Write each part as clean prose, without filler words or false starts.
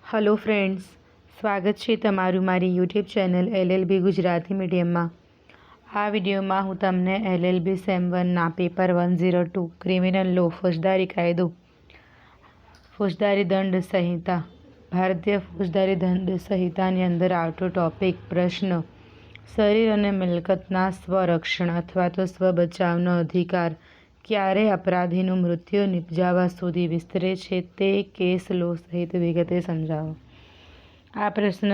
Hello friends, સ્વાગત છે તમારું મારી યુટ્યુબ ચેનલ LLB ગુજરાતી મીડિયમમાં। આ વિડીયોમાં હું તમને LLB સેમ 1ના પેપર 102 ક્રિમિનલ લો ફોજદારી કાયદો ફોજદારી દંડ સંહિતા ભારતીય ફોજદારી દંડ સંહિતાની અંદર આવતો ટોપિક પ્રશ્ન શરીર અને મિલકતના સ્વરક્ષણ અથવા તો સ્વ બચાવનો અધિકાર ક્યારે અપરાધીનું મૃત્યુ નિપજાવવા સુધી વિસ્તરે છે તે કેસ લો સહિત વિગતે સમજાવો। આ પ્રશ્ન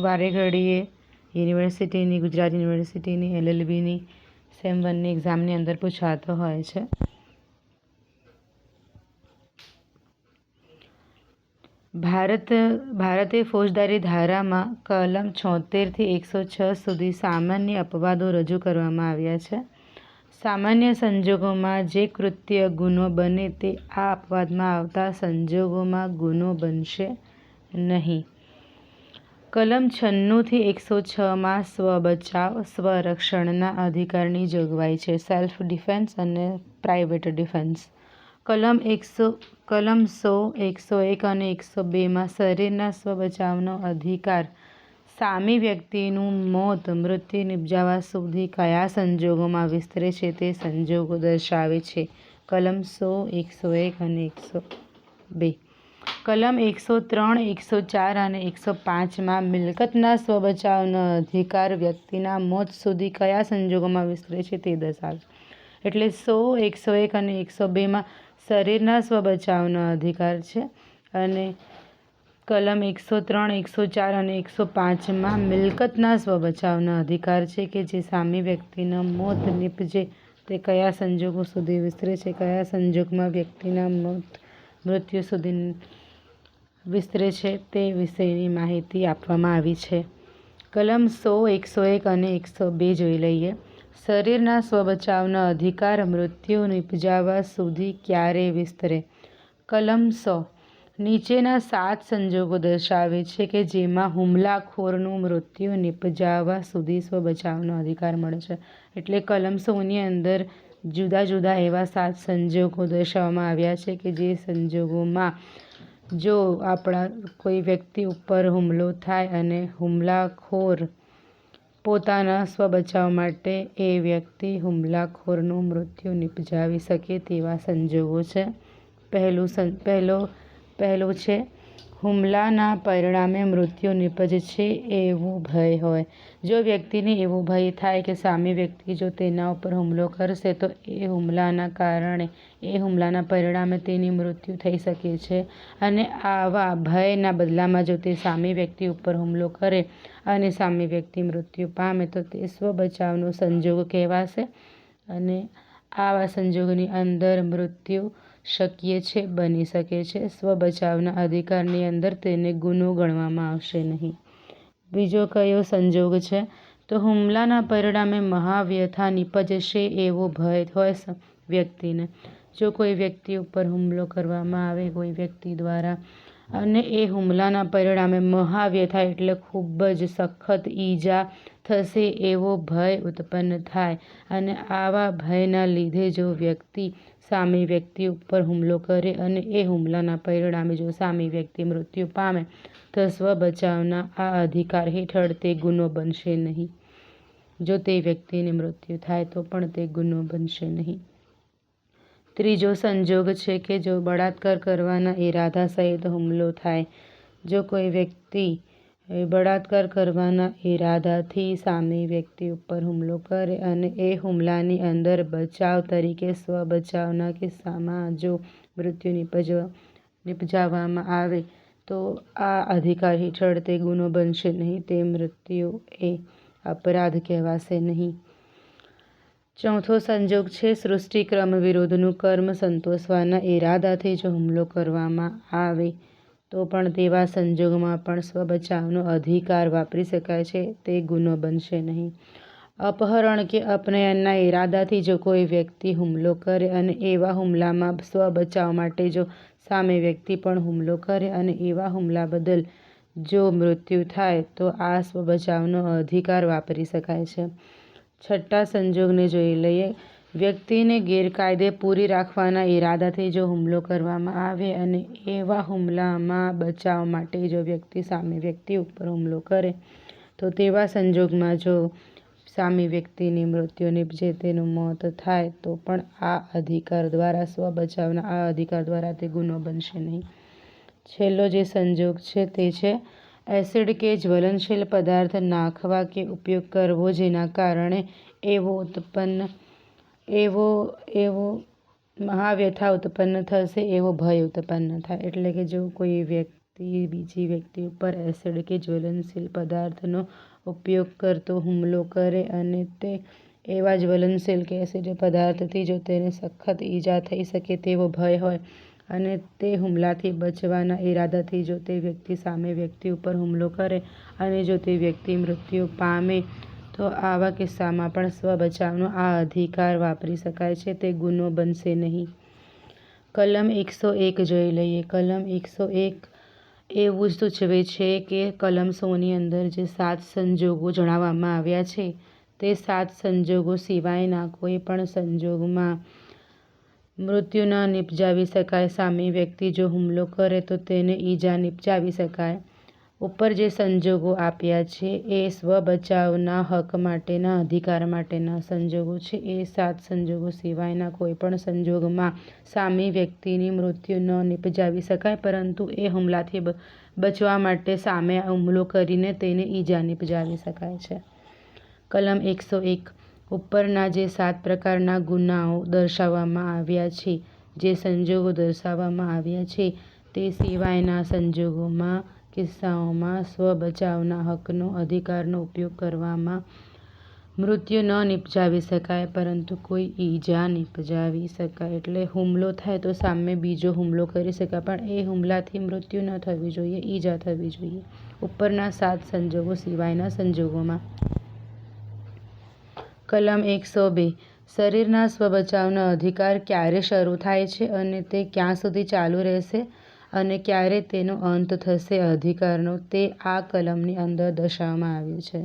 વારે ઘડીએ યુનિવર્સિટીની ગુજરાત યુનિવર્સિટીની LLBની સેમ 1ની એક્ઝામની અંદર પૂછાતો હોય છે। ભારતીય ફોજદારી ધારામાં કલમ 76 થી 106 સુધી સામાન્ય અપવાદો રજૂ કરવામાં આવ્યા છે। સામાન્ય સંજોગોમાં જે કૃત્ય ગુનો બને તે આ અપવાદમાં આવતા સંજોગોમાં ગુનો બનશે નહીં। કલમ 96 થી 106માં સ્વબચાવ સ્વરક્ષણના અધિકારની જોગવાઈ છે, સેલ્ફ ડિફેન્સ અને પ્રાઇવેટ ડિફેન્સ। કલમ 100, 101 અને 102માં શરીરના સ્વબચાવનો અધિકાર સામી વ્યક્તિનું મૃત્યુ નિપજાવવા સુધી કયા સંજોગોમાં વિસ્તરે છે તે સંજોગો દર્શાવે છે, કલમ 100, 101 અને 102। કલમ 103, 104 અને 105માં મિલકતના સ્વબચાવનો અધિકાર વ્યક્તિના મોત સુધી કયા સંજોગોમાં વિસ્તરે છે તે દર્શાવે છે। એટલે 100, 101 અને 102માં શરીરના સ્વબચાવનો અધિકાર છે અને કલમ 103, 104 અને 105માં મિલકતના સ્વબચાવનો અધિકાર છે કે જે સામી વ્યક્તિના મોત નિપજે તે કયા સંજોગો સુધી વિસ્તરે છે, કયા સંજોગમાં વ્યક્તિના મૃત્યુ સુધી વિસ્તરે છે તે વિશેની માહિતી આપવામાં આવી છે। કલમ 100, 101 અને 102 જોઈ લઈએ। શરીરના સ્વબચાવનો અધિકાર મૃત્યુ નિપજાવવા સુધી ક્યારે વિસ્તરે? કલમ 100 નીચેના 7 સંજોગો દર્શાવે છે કે જેમાં હુમલાખોરનું મૃત્યુ નિપજાવવા સુધી સ્વબચાવનો અધિકાર મળે છે। એટલે કલમ 100ની અંદર જુદા જુદા એવા 7 સંજોગો દર્શાવવામાં આવ્યા છે કે જે સંજોગોમાં જો આપણા કોઈ વ્યક્તિ ઉપર હુમલો થાય અને હુમલાખોર પોતાના સ્વબચાવ માટે એ વ્યક્તિ હુમલાખોરનું મૃત્યુ નિપજાવી શકે તેવા સંજોગો છે। પહેલું છે હુમલાના પરિણામે મૃત્યુ નિપજશે એવું ભય હોય। જો વ્યક્તિને એવો ભય થાય કે સામી વ્યક્તિ જો તેના ઉપર હુમલો કરશે તો એ હુમલાના પરિણામે તેની મૃત્યુ થઈ શકે છે અને આવા ભયના બદલામાં જો તે સામી વ્યક્તિ ઉપર હુમલો કરે અને સામી વ્યક્તિ મૃત્યુ પામે તો તે સ્વબચાવનો સંજોગ કહેવાશે અને આવા સંજોગોની અંદર મૃત્યુ શક્ય છે, બની શકે છે। સ્વબચાવના અધિકારની અંદર તેને ગુનો ગણવામાં આવશે નહીં। બીજો કયો સંજોગ છે? તો હુમલાના પરિણામે મહાવ્યથા નિપજશે એવો ભય હોય વ્યક્તિને। જો કોઈ વ્યક્તિ ઉપર હુમલો કરવામાં આવે કોઈ વ્યક્તિ દ્વારા અને એ હુમલાના પરિણામે મહાવ્યથા એટલે ખૂબ જ સખત ઈજા થશે એવો ભય ઉત્પન્ન થાય અને આવા ભયના લીધે જો વ્યક્તિ સામી વ્યક્તિ ઉપર હુમલો કરે અને એ હુમલાના પરિણામે જો સામી વ્યક્તિ મૃત્યુ પામે તો સ્વબચાવના આ અધિકાર હેઠળ તે ગુનો બનશે નહીં। જો તે વ્યક્તિને મૃત્યુ થાય તો પણ તે ગુનો બનશે નહીં। ત્રીજો સંજોગ છે કે જો બળાત્કાર કરવાના ઈરાદા સહિત હુમલો થાય। જો કોઈ વ્યક્તિ બળાત્કાર કરવાના ઈરાદાથી સામી વ્યક્તિ ઉપર હુમલો કરે અને એ હુમલાની અંદર બચાવ તરીકે સ્વબચાવના કિસ્સામાં જો મૃત્યુ નિપજાવવામાં આવે તો આ અધિકાર હેઠળ તે ગુનો બનશે નહીં, તે મૃત્યુ એ અપરાધ કહેવાશે નહીં। ચોથો સંજોગ છે સૃષ્ટિક્રમ વિરુદ્ધનું કર્મ સંતોષવાના ઈરાદાથી જો હુમલો કરવામાં આવે તો પણ તેવા સંજોગમાં પણ સ્વબચાવનો અધિકાર વાપરી શકાય છે, તે ગુનો બનશે નહીં। અપહરણ કે અપનયનના ઈરાદાથી જો કોઈ વ્યક્તિ હુમલો કરે અને એવા હુમલામાં સ્વબચાવ માટે જો સામે વ્યક્તિ પણ હુમલો કરે અને એવા હુમલા બદલ જો મૃત્યુ થાય તો આ સ્વબચાવનો અધિકાર વાપરી શકાય છે। છઠ્ઠા સંજોગને જોઈ લઈએ વ્યક્તિને ગેરકાયદે પૂરી રાખવાના ઈરાદાથી જો હુમલો કરવામાં આવે અને એવા હુમલામાં બચાવ માટે જો વ્યક્તિ સામે વ્યક્તિ ઉપર હુમલો કરે તો તેવા સંજોગમાં જો સામી વ્યક્તિની મૃત્યુ નીપજે, તેનું મોત થાય તો પણ આ અધિકાર દ્વારા સ્વ બચાવના આ અધિકાર દ્વારા તે ગુનો બનશે નહીં. છેલ્લો જે સંજોગ છે તે છે એસિડ કે જ્વલનશીલ પદાર્થ નાખવા કે ઉપયોગ કરવો જેના કારણે એવો મહાવ્યથા ઉત્પન્ન થશે, એવો ભય ઉત્પન્ન થાય. એટલે કે જો કોઈ વ્યક્તિ બીજી વ્યક્તિ ઉપર એસિડ કે જ્વલનશીલ પદાર્થનો ઉપયોગ કરતો હુમલો કરે અને તે એવા જ્વલનશીલ કે એસિડ પદાર્થથી જો તેને સખત ઈજા થઈ શકે તેવો ભય હોય અને તે હુમલાથી બચવાના ઈરાદાથી જો તે વ્યક્તિ સામે વ્યક્તિ ઉપર હુમલો કરે અને જો તે વ્યક્તિ મૃત્યુ પામે તો આવા કિસ્સામાં પણ સ્વ બચાવનો આ અધિકાર વાપરી શકાય છે, તે ગુનો બનશે નહીં. કલમ 101 જોઈ લઈએ. કલમ 101 એવું જ સૂચવે છે કે કલમ 100ની અંદર જે 7 સંજોગો જણાવવામાં આવ્યા છે તે 7 સંજોગો સિવાયના કોઈ પણ સંજોગમાં મૃત્યુ ન નિપજાવી શકાય. સામી વ્યક્તિ જો હુમલો કરે તો તેને ઈજા નિપજાવી શકાય. ઉપર જે સંજોગો આપ્યા છે એ સ્વ બચાવના હક માટેના અધિકાર માટેના સંજોગો છે. એ 7 સંજોગો સિવાયના કોઈ પણ સંજોગમાં સામી વ્યક્તિની મૃત્યુ ન નિપજાવી શકાય, પરંતુ એ હુમલાથી બચવા માટે સામે હુમલો કરીને તેને ઈજા નિપજાવી શકાય છે. કલમ 101 ઉપરના જે 7 પ્રકારના ગુનાઓ દર્શાવવામાં આવ્યા છે, જે સંજોગો દર્શાવવામાં આવ્યા છે તે સિવાયના સંજોગોમાં કિસ્સાઓમાં સ્વ બચાવના હકનો અધિકારનો ઉપયોગ કરવામાં મૃત્યુ ન નિપજાવી શકાય, પરંતુ કોઈ ઈજા નિપજાવી શકાય. એટલે હુમલો થાય તો સામે બીજો હુમલો કરી શકાય, પણ એ હુમલાથી મૃત્યુ ન થવી જોઈએ, ઈજા થવી જોઈએ. ઉપરના 7 સંજોગો સિવાયના સંજોગોમાં. કલમ 102 શરીરના સ્વ બચાવનો અધિકાર ક્યારે શરૂ થાય છે અને તે ક્યાં સુધી ચાલુ રહેશે અને ક્યારે તેનો અંત થશે અધિકારનો, તે આ કલમની અંદર દર્શાવવામાં આવ્યું છે.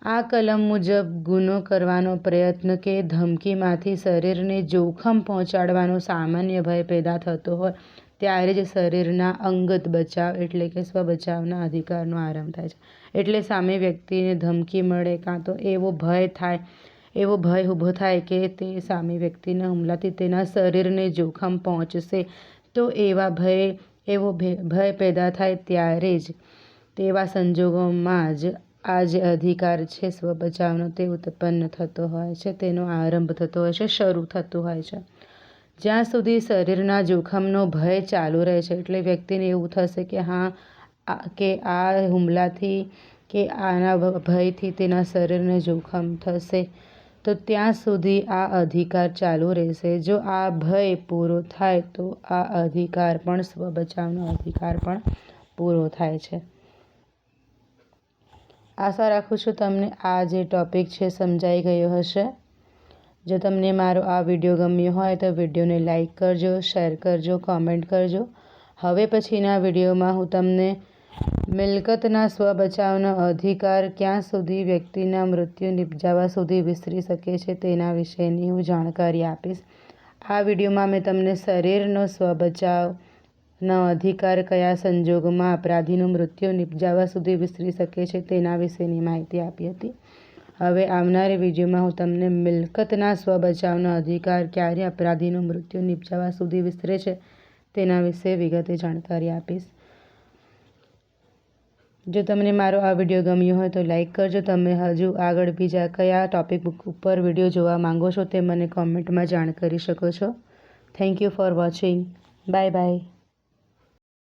આ કલમ મુજબ ગુનો કરવાનો પ્રયત્ન કે ધમકીમાંથી શરીરને જોખમ પહોંચાડવાનો સામાન્ય ભય પેદા થતો હોય ત્યારે જ શરીરના અંગત બચાવ એટલે કે સ્વ બચાવના અધિકારનો આરંભ થાય છે. એટલે સામે વ્યક્તિને ધમકી મળે કાં તો એવો ભય ઊભો થાય કે તે સામે વ્યક્તિના હુમલાથી તેના શરીરને જોખમ પહોંચશે, તો એવો ભય પેદા થાય ત્યારે જ તેવા સંજોગોમાં જ આ જે અધિકાર છે સ્વ બચાવનો તે ઉત્પન્ન થતો હોય છે, તેનો આરંભ થતો હોય છે, શરૂ થતો હોય છે. જ્યાં સુધી શરીરના જોખમનો ભય ચાલુ રહે છે, એટલે વ્યક્તિને એવું થશે કે આ હુમલાથી કે આના ભયથી તેના શરીરને જોખમ થશે, તો ત્યાં સુધી આ અધિકાર ચાલુ રહેશે. જો આ ભય પૂરો થાય તો આ અધિકાર પણ સ્વ બચાવનો અધિકાર પણ પૂરો થાય છે. આશા રાખું છું તમને આ જે ટૉપિક છે સમજાઈ ગયો હશે. જો તમને મારો આ વિડીયો ગમ્યો હોય તો વિડીયોને લાઈક કરજો, શેર કરજો, કોમેન્ટ કરજો. હવે પછીના વિડીયોમાં હું તમને મિલકતના સ્વ બચાવનો અધિકાર ક્યાં સુધી વ્યક્તિના મૃત્યુ નિપજાવવા સુધી વિસ્તરી શકે છે તેના વિશેની હું જાણકારી આપીશ. આ વિડીયોમાં મેં તમને શરીરનો સ્વ બચાવનો અધિકાર કયા સંજોગોમાં અપરાધીનું મૃત્યુ નિપજાવવા સુધી વિસ્તરી શકે છે તેના વિશેની માહિતી આપી હતી. હવે આવનારી વિડીયોમાં હું તમને મિલકતના સ્વ બચાવનો અધિકાર ક્યારે અપરાધીનું મૃત્યુ નિપજાવવા સુધી વિસ્તરે છે તેના વિશે વિગતે જાણકારી આપીશ. જો તમને મારો આ વિડીયો ગમ્યો હોય તો લાઈક કરજો. તમે હજુ આગળ બીજા કયા ટૉપિક ઉપર વિડીયો જોવા માંગો છો તે મને કોમેન્ટમાં જાણ કરી શકો છો. Thank you for watching. Bye bye.